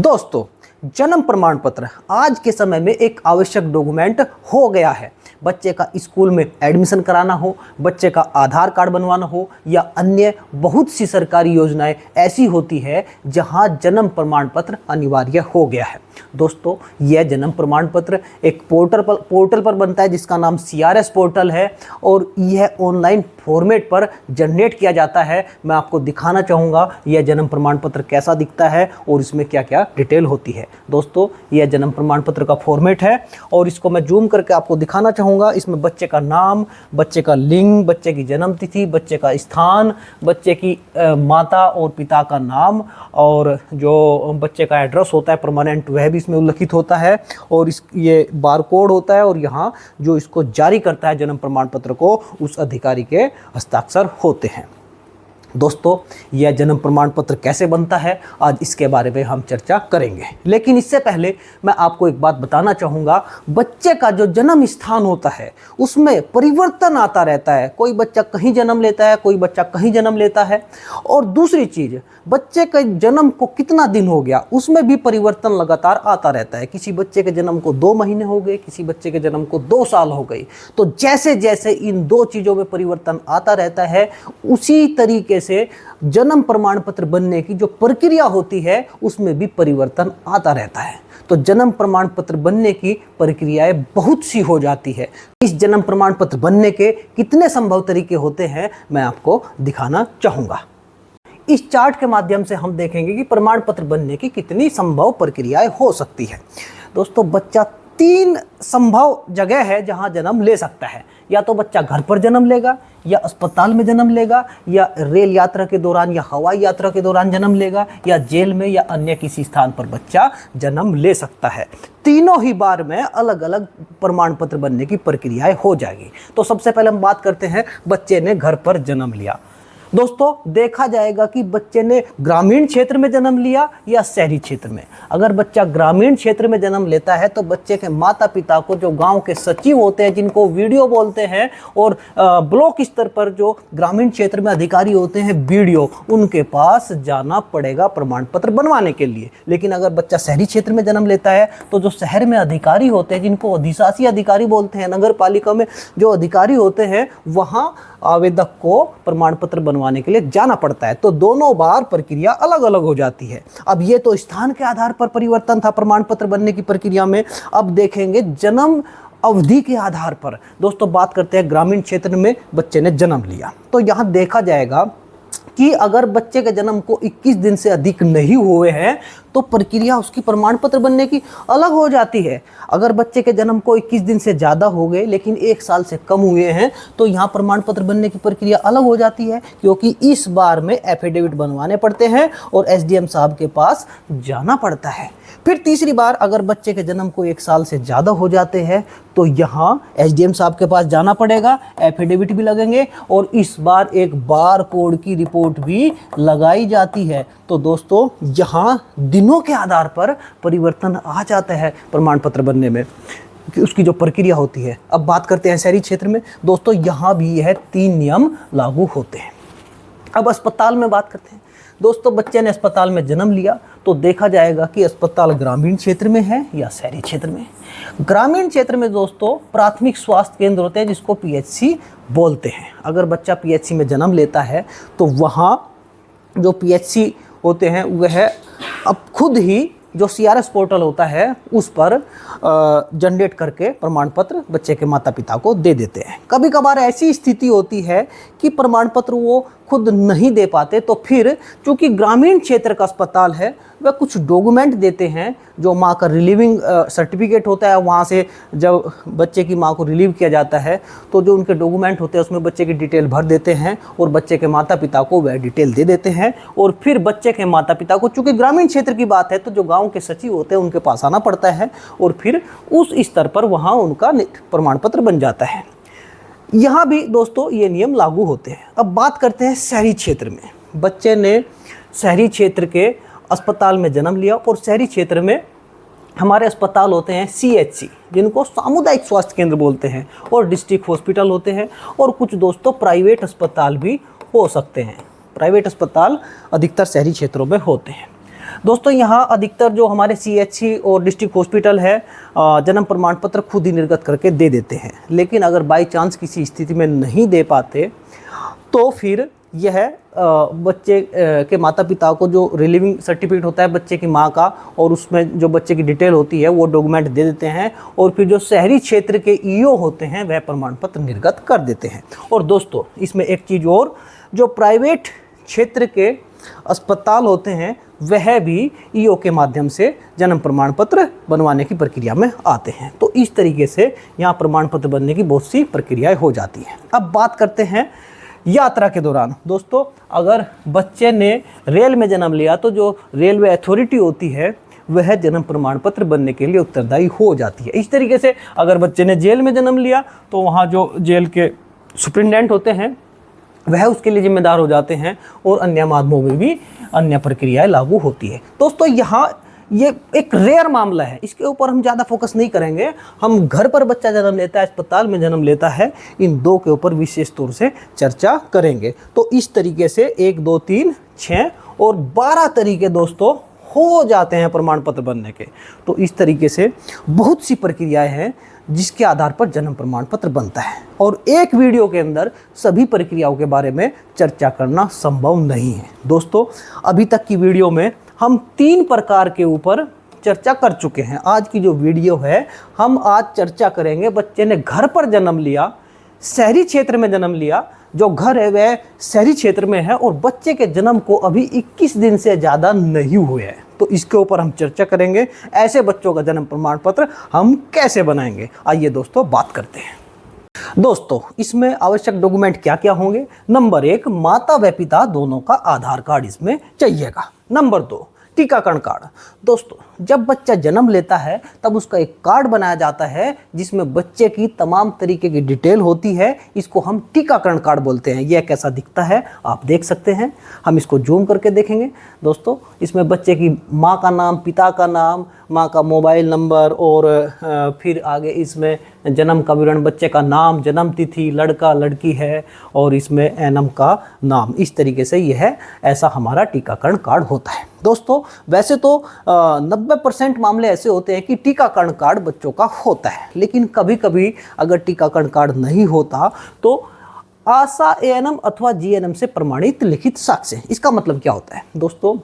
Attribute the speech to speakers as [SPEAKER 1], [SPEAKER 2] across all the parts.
[SPEAKER 1] दोस्तों, जन्म प्रमाण पत्र आज के समय में एक आवश्यक डॉक्यूमेंट हो गया है। बच्चे का स्कूल में एडमिशन कराना हो, बच्चे का आधार कार्ड बनवाना हो या अन्य बहुत सी सरकारी योजनाएं ऐसी होती है जहां जन्म प्रमाण पत्र अनिवार्य हो गया है। दोस्तों, यह जन्म प्रमाण पत्र एक पोर्टल पर बनता है जिसका नाम CRS पोर्टल है और यह ऑनलाइन फॉर्मेट पर जनरेट किया जाता है। मैं आपको दिखाना चाहूँगा यह जन्म प्रमाण पत्र कैसा दिखता है और इसमें क्या क्या डिटेल होती है। दोस्तों, यह जन्म प्रमाण पत्र का फॉर्मेट है और इसको मैं जूम करके आपको दिखाना चाहूँगा। इसमें बच्चे का नाम, बच्चे का लिंग, बच्चे की जन्म तिथि, बच्चे का स्थान, बच्चे की माता और पिता का नाम और जो बच्चे का एड्रेस होता है परमानेंट वह भी इसमें उल्लिखित होता है और ये बार कोड होता है और यहाँ जो इसको जारी करता है जन्म प्रमाण पत्र को उस अधिकारी के हस्ताक्षर होते हैं। दोस्तों, यह जन्म प्रमाण पत्र कैसे बनता है आज इसके बारे में हम चर्चा करेंगे, लेकिन इससे पहले मैं आपको एक बात बताना चाहूँगा। बच्चे का जो जन्म स्थान होता है उसमें परिवर्तन आता रहता है। कोई बच्चा कहीं जन्म लेता है, कोई बच्चा कहीं जन्म लेता है। और दूसरी चीज़, बच्चे के जन्म को कितना दिन हो गया उसमें भी परिवर्तन लगातार आता रहता है। किसी बच्चे के जन्म को 2 महीने हो गए, किसी बच्चे के जन्म को 2 साल हो गई। तो जैसे जैसे इन 2 चीज़ों में परिवर्तन आता रहता है उसी तरीके से जन्म प्रमाण पत्र बनने की जो प्रक्रिया होती है उसमें भी परिवर्तन आता रहता है। तो जन्म प्रमाण पत्र बनने की प्रक्रियाएं बहुत सी हो जाती है। इस जन्म प्रमाण पत्र बनने के कितने संभव तरीके होते हैं मैं आपको दिखाना चाहूँगा। इस चार्ट के माध्यम से हम देखेंगे कि प्रमाण पत्र बनने की कितनी संभव प्रक्रियाएं हो सकती है। दोस्तों, बच्चा 3 संभव जगह है जहां जन्म ले सकता है। या तो बच्चा घर पर जन्म लेगा, या अस्पताल में जन्म लेगा, या रेल यात्रा के दौरान या हवाई यात्रा के दौरान जन्म लेगा, या जेल में या अन्य किसी स्थान पर बच्चा जन्म ले सकता है। तीनों ही बार में अलग अलग प्रमाण पत्र बनने की प्रक्रियाएं हो जाएगी। तो सबसे पहले हम बात करते हैं बच्चे ने घर पर जन्म लिया। दोस्तों, देखा जाएगा कि बच्चे ने ग्रामीण क्षेत्र में जन्म लिया या शहरी क्षेत्र में। अगर बच्चा ग्रामीण क्षेत्र में जन्म लेता है तो बच्चे के माता पिता को जो गांव के सचिव होते हैं, जिनको वीडियो बोलते हैं, और ब्लॉक स्तर पर जो ग्रामीण क्षेत्र में अधिकारी होते हैं BDO, उनके पास जाना पड़ेगा प्रमाण पत्र बनवाने के लिए। लेकिन अगर बच्चा शहरी क्षेत्र में जन्म लेता है तो जो शहर में अधिकारी होते हैं, जिनको अधिशासी अधिकारी बोलते हैं, नगर पालिका में जो अधिकारी होते हैं, वहाँ आवेदक को प्रमाण पत्र बनवाने के लिए जाना पड़ता है। तो दोनों बार प्रक्रिया अलग अलग हो जाती है। अब ये तो स्थान के आधार पर परिवर्तन था प्रमाण पत्र बनने की प्रक्रिया में। अब देखेंगे जन्म अवधि के आधार पर। दोस्तों, बात करते हैं ग्रामीण क्षेत्र में बच्चे ने जन्म लिया तो यहाँ देखा जाएगा कि अगर बच्चे के जन्म को 21 दिन से अधिक नहीं हुए हैं तो प्रक्रिया उसकी प्रमाण पत्र बनने की अलग हो जाती है। अगर बच्चे के जन्म को 21 दिन से ज़्यादा हो गए लेकिन 1 साल से कम हुए हैं तो यहाँ प्रमाण पत्र बनने की प्रक्रिया अलग हो जाती है, क्योंकि इस बार में एफिडेविट बनवाने पड़ते हैं और SDM साहब के पास जाना पड़ता है। फिर तीसरी बार अगर बच्चे के जन्म को 1 साल से ज़्यादा हो जाते हैं तो यहाँ SDM साहब के पास जाना पड़ेगा, एफिडेविट भी लगेंगे और इस बार एक बार कोड की रिपोर्ट भी लगाई जाती है। तो दोस्तों, यहाँ दिनों के आधार पर परिवर्तन आ जाता है प्रमाण पत्र बनने में, उसकी जो प्रक्रिया होती है। अब बात करते हैं शहरी क्षेत्र में। दोस्तों, यहाँ भी यह 3 नियम लागू होते हैं। अब अस्पताल में बात करते हैं। दोस्तों, बच्चे ने अस्पताल में जन्म लिया तो देखा जाएगा कि अस्पताल ग्रामीण क्षेत्र में है या शहरी क्षेत्र में। ग्रामीण क्षेत्र में दोस्तों प्राथमिक स्वास्थ्य केंद्र होते हैं जिसको PHC बोलते हैं। अगर बच्चा PHC में जन्म लेता है तो वहाँ जो PHC होते हैं वह अब खुद ही जो CRS पोर्टल होता है उस पर जनरेट करके प्रमाण पत्र बच्चे के माता पिता को दे देते हैं। कभी कभार ऐसी स्थिति होती है कि प्रमाण पत्र वो खुद नहीं दे पाते तो फिर चूँकि ग्रामीण क्षेत्र का अस्पताल है वह कुछ डॉक्यूमेंट देते हैं। जो माँ का रिलीविंग सर्टिफिकेट होता है, वहाँ से जब बच्चे की माँ को रिलीव किया जाता है तो जो उनके डॉक्यूमेंट होते हैं उसमें बच्चे की डिटेल भर देते हैं और बच्चे के माता पिता को वह डिटेल दे देते हैं। और फिर बच्चे के माता पिता को, चूँकि ग्रामीण क्षेत्र की बात है तो जो गाँव के सचिव होते हैं उनके पास आना पड़ता है और फिर उस स्तर पर वहाँ उनका प्रमाण पत्र बन जाता है। यहाँ भी दोस्तों ये नियम लागू होते हैं। अब बात करते हैं शहरी क्षेत्र में। बच्चे ने शहरी क्षेत्र के अस्पताल में जन्म लिया और शहरी क्षेत्र में हमारे अस्पताल होते हैं CHC, जिनको सामुदायिक स्वास्थ्य केंद्र बोलते हैं, और डिस्ट्रिक्ट हॉस्पिटल होते हैं, और कुछ दोस्तों प्राइवेट अस्पताल भी हो सकते हैं। प्राइवेट अस्पताल अधिकतर शहरी क्षेत्रों में होते हैं। दोस्तों यहाँ अधिकतर जो हमारे CHC और डिस्ट्रिक्ट हॉस्पिटल है जन्म प्रमाण पत्र खुद ही निर्गत करके दे देते हैं, लेकिन अगर बाई चांस किसी स्थिति में नहीं दे पाते तो फिर यह बच्चे के माता पिता को जो रिलीविंग सर्टिफिकेट होता है बच्चे की माँ का, और उसमें जो बच्चे की डिटेल होती है वो डॉक्यूमेंट दे देते हैं, और फिर जो शहरी क्षेत्र के EO होते हैं वह प्रमाण पत्र निर्गत कर देते हैं। और दोस्तों इसमें एक चीज़ और, जो प्राइवेट क्षेत्र के अस्पताल होते हैं वह भी EO के माध्यम से जन्म प्रमाण पत्र बनवाने की प्रक्रिया में आते हैं। तो इस तरीके से यहाँ प्रमाण पत्र बनने की बहुत सी प्रक्रियाएं हो जाती हैं। अब बात करते हैं यात्रा के दौरान। दोस्तों अगर बच्चे ने रेल में जन्म लिया तो जो रेलवे अथॉरिटी होती है वह जन्म प्रमाण पत्र बनने के लिए उत्तरदायी हो जाती है। इस तरीके से अगर बच्चे ने जेल में जन्म लिया तो वहाँ जो जेल के सुप्रिटेंडेंट होते हैं वह उसके लिए जिम्मेदार हो जाते हैं, और अन्य माध्यमों में भी अन्य प्रक्रियाएं लागू होती है। दोस्तों यहाँ ये एक रेयर मामला है, इसके ऊपर हम ज़्यादा फोकस नहीं करेंगे। हम घर पर बच्चा जन्म लेता है, अस्पताल में जन्म लेता है, इन दो के ऊपर विशेष तौर से चर्चा करेंगे। तो इस तरीके से 1, 2, 3, 6 और 12 तरीके दोस्तों हो जाते हैं प्रमाण पत्र बनने के। तो इस तरीके से बहुत सी प्रक्रियाएं हैं जिसके आधार पर जन्म प्रमाण पत्र बनता है, और एक वीडियो के अंदर सभी प्रक्रियाओं के बारे में चर्चा करना संभव नहीं है। दोस्तों अभी तक की वीडियो में हम 3 प्रकार के ऊपर चर्चा कर चुके हैं। आज की जो वीडियो है हम आज चर्चा करेंगे, बच्चे ने घर पर जन्म लिया, शहरी क्षेत्र में जन्म लिया, जो घर है वह शहरी क्षेत्र में है, और बच्चे के जन्म को अभी 21 दिन से ज़्यादा नहीं हुए हैं। तो इसके ऊपर हम चर्चा करेंगे, ऐसे बच्चों का जन्म प्रमाण पत्र हम कैसे बनाएंगे। आइए दोस्तों बात करते हैं। दोस्तों इसमें आवश्यक डॉक्यूमेंट क्या क्या होंगे। नंबर 1, माता व पिता दोनों का आधार कार्ड इसमें चाहिएगा। नंबर 2, टीकाकरण कार्ड। दोस्तों जब बच्चा जन्म लेता है तब उसका एक कार्ड बनाया जाता है जिसमें बच्चे की तमाम तरीके की डिटेल होती है। इसको हम टीकाकरण कार्ड बोलते हैं। यह कैसा दिखता है आप देख सकते हैं, हम इसको जूम करके देखेंगे। दोस्तों इसमें बच्चे की माँ का नाम, पिता का नाम, माँ का मोबाइल नंबर, और फिर आगे इसमें जन्म का विवरण, बच्चे का नाम, जन्म तिथि, लड़का लड़की है, और इसमें एनम का नाम। इस तरीके से यह ऐसा हमारा टीकाकरण कार्ड होता है। दोस्तों वैसे तो 90% मामले ऐसे होते हैं कि टीकाकरण कार्ड बच्चों का होता है, लेकिन कभी कभी अगर टीकाकरण कार्ड नहीं होता तो आशा ANM अथवा GNM से प्रमाणित लिखित साक्ष्य। इसका मतलब क्या होता है दोस्तों,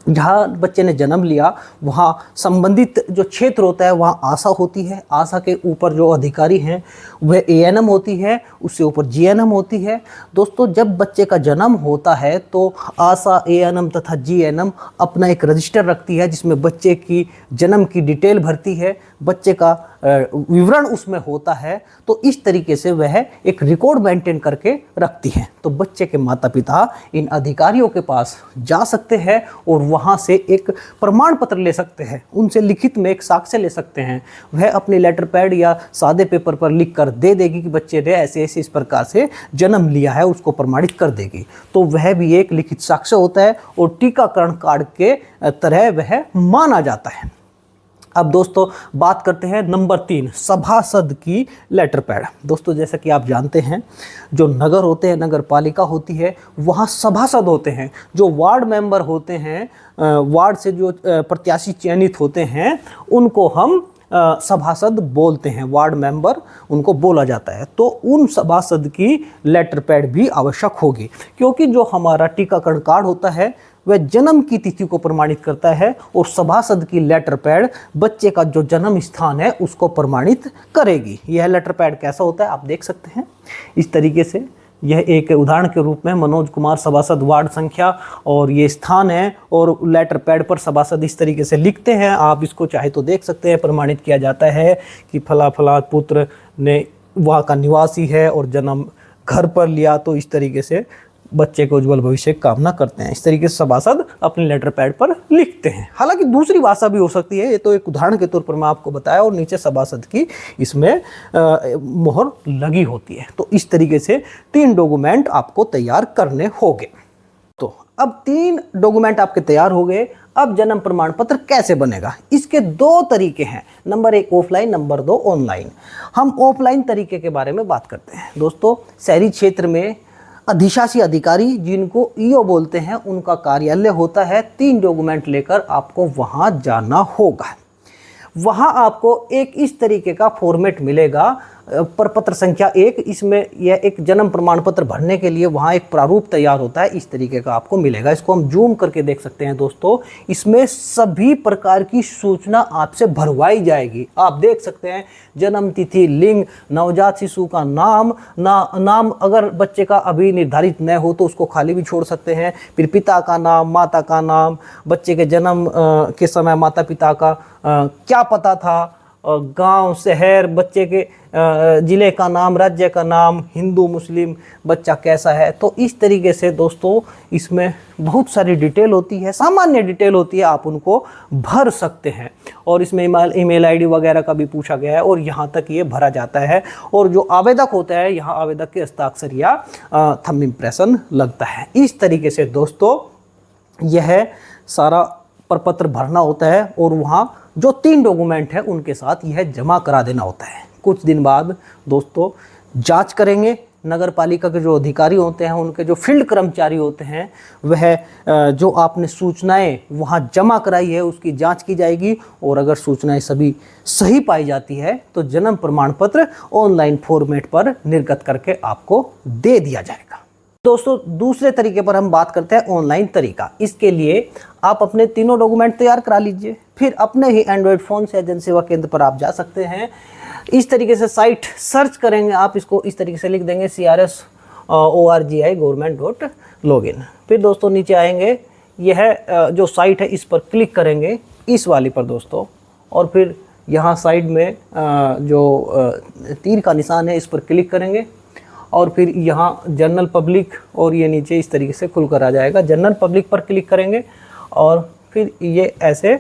[SPEAKER 1] जहाँ बच्चे ने जन्म लिया वहाँ संबंधित जो क्षेत्र होता है वहाँ आशा होती है, आशा के ऊपर जो अधिकारी हैं वह ANM होती है, उससे ऊपर GNM होती है। दोस्तों जब बच्चे का जन्म होता है तो आशा, ANM तथा GNM अपना एक रजिस्टर रखती है जिसमें बच्चे की जन्म की डिटेल भरती है, बच्चे का विवरण उसमें होता है। तो इस तरीके से वह एक रिकॉर्ड मेंटेन करके रखती है। तो बच्चे के माता पिता इन अधिकारियों के पास जा सकते हैं और वहाँ से एक प्रमाण पत्र ले सकते हैं, उनसे लिखित में एक साक्ष्य ले सकते हैं। वह अपने लेटर पैड या सादे पेपर पर लिख कर दे देगी कि बच्चे ने ऐसे ऐसे इस प्रकार से जन्म लिया है, उसको प्रमाणित कर देगी। तो वह भी एक लिखित साक्ष्य होता है और टीकाकरण कार्ड के तरह वह माना जाता है। अब दोस्तों बात करते हैं नंबर 3, सभासद की लेटर पैड। दोस्तों जैसा कि आप जानते हैं जो नगर होते हैं, नगर पालिका होती है, वहाँ सभासद होते हैं। जो वार्ड मेंबर होते हैं, वार्ड से जो प्रत्याशी चयनित होते हैं उनको हम सभासद बोलते हैं, वार्ड मेंबर उनको बोला जाता है। तो उन सभासद की लेटर पैड भी आवश्यक होगी, क्योंकि जो हमारा टीकाकरण कार्ड होता है वह जन्म की तिथि को प्रमाणित करता है, और सभासद की लेटर पैड बच्चे का जो जन्म स्थान है उसको प्रमाणित करेगी। यह लेटर पैड कैसा होता है आप देख सकते हैं इस तरीके से। यह एक उदाहरण के रूप में मनोज कुमार सभासद वार्ड संख्या, और ये स्थान है, और लेटर पैड पर सभासद इस तरीके से लिखते हैं। आप इसको चाहे तो देख सकते हैं। प्रमाणित किया जाता है कि फला फला पुत्र ने वहाँ का निवासी है और जन्म घर पर लिया। तो इस तरीके से बच्चे को उज्जवल भविष्य की कामना करते हैं। इस तरीके से सभासद अपने लेटर पैड पर लिखते हैं। हालांकि दूसरी भाषा भी हो सकती है, ये तो एक उदाहरण के तौर पर मैं आपको बताया, और नीचे सभासद की इसमें मोहर लगी होती है। तो इस तरीके से 3 डॉक्यूमेंट आपको तैयार करने होंगे। तो अब 3 डॉक्यूमेंट आपके तैयार हो गए। अब जन्म प्रमाण पत्र कैसे बनेगा, इसके 2 तरीके हैं। Number 1 offline, number 2 online. हम ऑफलाइन तरीके के बारे में बात करते हैं। दोस्तों शहरी क्षेत्र में अधिशासी अधिकारी जिनको ईओ बोलते हैं, उनका कार्यालय होता है। 3 डॉक्यूमेंट लेकर आपको वहाँ जाना होगा। वहाँ आपको एक इस तरीके का फॉर्मेट मिलेगा, प्रपत्र संख्या 1। इसमें यह एक जन्म प्रमाण पत्र भरने के लिए वहाँ एक प्रारूप तैयार होता है, इस तरीके का आपको मिलेगा। इसको हम जूम करके देख सकते हैं दोस्तों। इसमें सभी प्रकार की सूचना आपसे भरवाई जाएगी। आप देख सकते हैं जन्म तिथि, लिंग, नवजात शिशु का नाम अगर बच्चे का अभी निर्धारित न हो तो उसको खाली भी छोड़ सकते हैं। फिर पिता का नाम, माता का नाम, बच्चे के जन्म के समय माता पिता का क्या पता था, गांव, शहर, बच्चे के ज़िले का नाम, राज्य का नाम, हिंदू मुस्लिम, बच्चा कैसा है। तो इस तरीके से दोस्तों इसमें बहुत सारी डिटेल होती है, सामान्य डिटेल होती है, आप उनको भर सकते हैं। और इसमें ईमेल आईडी वगैरह का भी पूछा गया है और यहाँ तक ये भरा जाता है। और जो आवेदक होता है, यहाँ आवेदक के हस्ताक्षर या थंब इम्प्रेशन लगता है। इस तरीके से दोस्तों यह सारा प्रपत्र भरना होता है और वहाँ जो 3 डॉक्यूमेंट है उनके साथ यह जमा करा देना होता है। कुछ दिन बाद दोस्तों जांच करेंगे। नगर पालिका के जो अधिकारी होते हैं, उनके जो फील्ड कर्मचारी होते हैं, वह जो आपने सूचनाएं वहाँ जमा कराई है उसकी जांच की जाएगी। और अगर सूचनाएं सभी सही पाई जाती है तो जन्म प्रमाण पत्र ऑनलाइन फॉर्मेट पर निर्गत करके आपको दे दिया जाएगा। दोस्तों दूसरे तरीके पर हम बात करते हैं, ऑनलाइन तरीका। इसके लिए आप अपने तीनों डॉक्यूमेंट तैयार करा लीजिए, फिर अपने ही एंड्रॉयड फ़ोन से जन सेवा केंद्र पर आप जा सकते हैं। इस तरीके से साइट सर्च करेंगे आप, इसको इस तरीके से लिख देंगे CRS.org.government.login। फिर दोस्तों नीचे आएंगे, यह जो साइट है इस पर क्लिक करेंगे, इस वाली पर दोस्तों। और फिर यहाँ साइड में जो तीर का निशान है इस पर क्लिक करेंगे और फिर यहाँ जनरल पब्लिक और ये नीचे इस तरीके से खुलकर आ जाएगा। जनरल पब्लिक पर क्लिक करेंगे और फिर ये ऐसे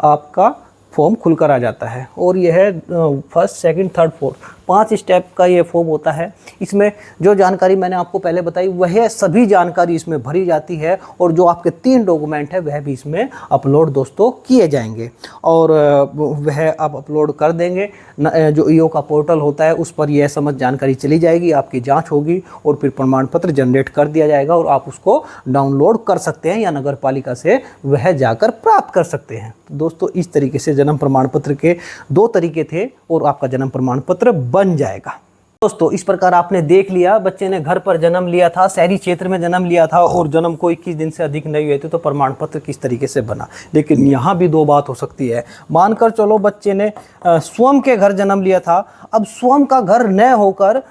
[SPEAKER 1] आपका फॉर्म खुलकर आ जाता है। और यह है first, second, third, fourth, 5 step का ये फॉर्म होता है। इसमें जो जानकारी मैंने आपको पहले बताई वह सभी जानकारी इसमें भरी जाती है और जो आपके 3 डॉक्यूमेंट है वह भी इसमें अपलोड दोस्तों किए जाएंगे। और वह आप अपलोड कर देंगे। जो ईओ का पोर्टल होता है उस पर यह समझ जानकारी चली जाएगी, आपकी जाँच होगी और फिर प्रमाण पत्र जनरेट कर दिया जाएगा और आप उसको डाउनलोड कर सकते हैं या नगर पालिका से वह जाकर प्राप्त कर सकते हैं। दोस्तों इस तरीके से जन्म प्रमाण पत्र के 2 तरीके थे और आपका जन्म प्रमाण पत्र बन जाएगा। दोस्तों इस प्रकार आपने देख लिया, बच्चे ने घर पर जन्म लिया था, शहरी क्षेत्र में जन्म लिया था और जन्म को 21 दिन से अधिक नहीं हुए थे, तो प्रमाण पत्र किस तरीके से बना। लेकिन यहाँ भी 2 बात हो सकती है। मानकर चलो बच्चे ने स्वयं के घर जन्म लिया था, अब स्वयं का घर न होकर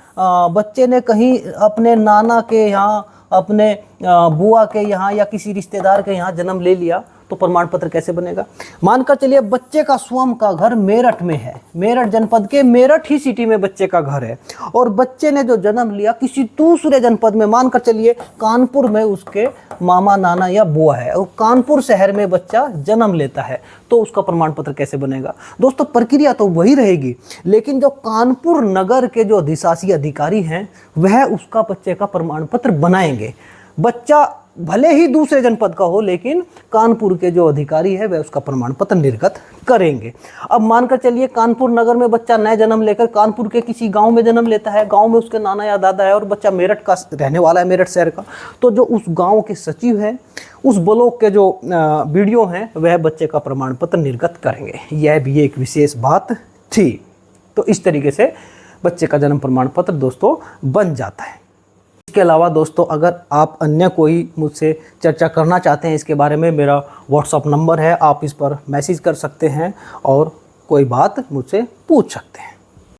[SPEAKER 1] बच्चे ने कहीं अपने नाना के यहाँ, अपने बुआ के यहाँ या किसी रिश्तेदार के यहाँ जन्म ले लिया, तो प्रमाण पत्र कैसे बनेगा। मानकर चलिए बच्चे का स्वयं का घर मेरठ में है, मेरठ जनपद के मेरठ ही सिटी में बच्चे का घर है और बच्चे ने जो जन्म लिया किसी दूसरे जनपद में, मानकर चलिए कानपुर में उसके मामा, नाना या बुआ है और कानपुर शहर में बच्चा जन्म लेता है, तो उसका प्रमाण पत्र कैसे बनेगा। दोस्तों प्रक्रिया तो वही रहेगी, लेकिन जो कानपुर नगर के जो अधिशासी अधिकारी हैं वह उसका बच्चे का प्रमाण पत्र बनाएंगे। बच्चा भले ही दूसरे जनपद का हो, लेकिन कानपुर के जो अधिकारी है वह उसका प्रमाण पत्र निर्गत करेंगे। अब मानकर चलिए कानपुर नगर में बच्चा नए जन्म लेकर कानपुर के किसी गांव में जन्म लेता है, गांव में उसके नाना या दादा है और बच्चा मेरठ का रहने वाला है, मेरठ शहर का, तो जो उस गांव के सचिव है, उस ब्लॉक के जो वीडियो हैं, वह बच्चे का प्रमाण पत्र निर्गत करेंगे। यह भी एक विशेष बात थी। तो इस तरीके से बच्चे का जन्म प्रमाण पत्र दोस्तों बन जाता है। इसके अलावा दोस्तों अगर आप अन्य कोई मुझसे चर्चा करना चाहते हैं इसके बारे में, मेरा व्हाट्सअप नंबर है, आप इस पर मैसेज कर सकते हैं और कोई बात मुझसे पूछ सकते हैं।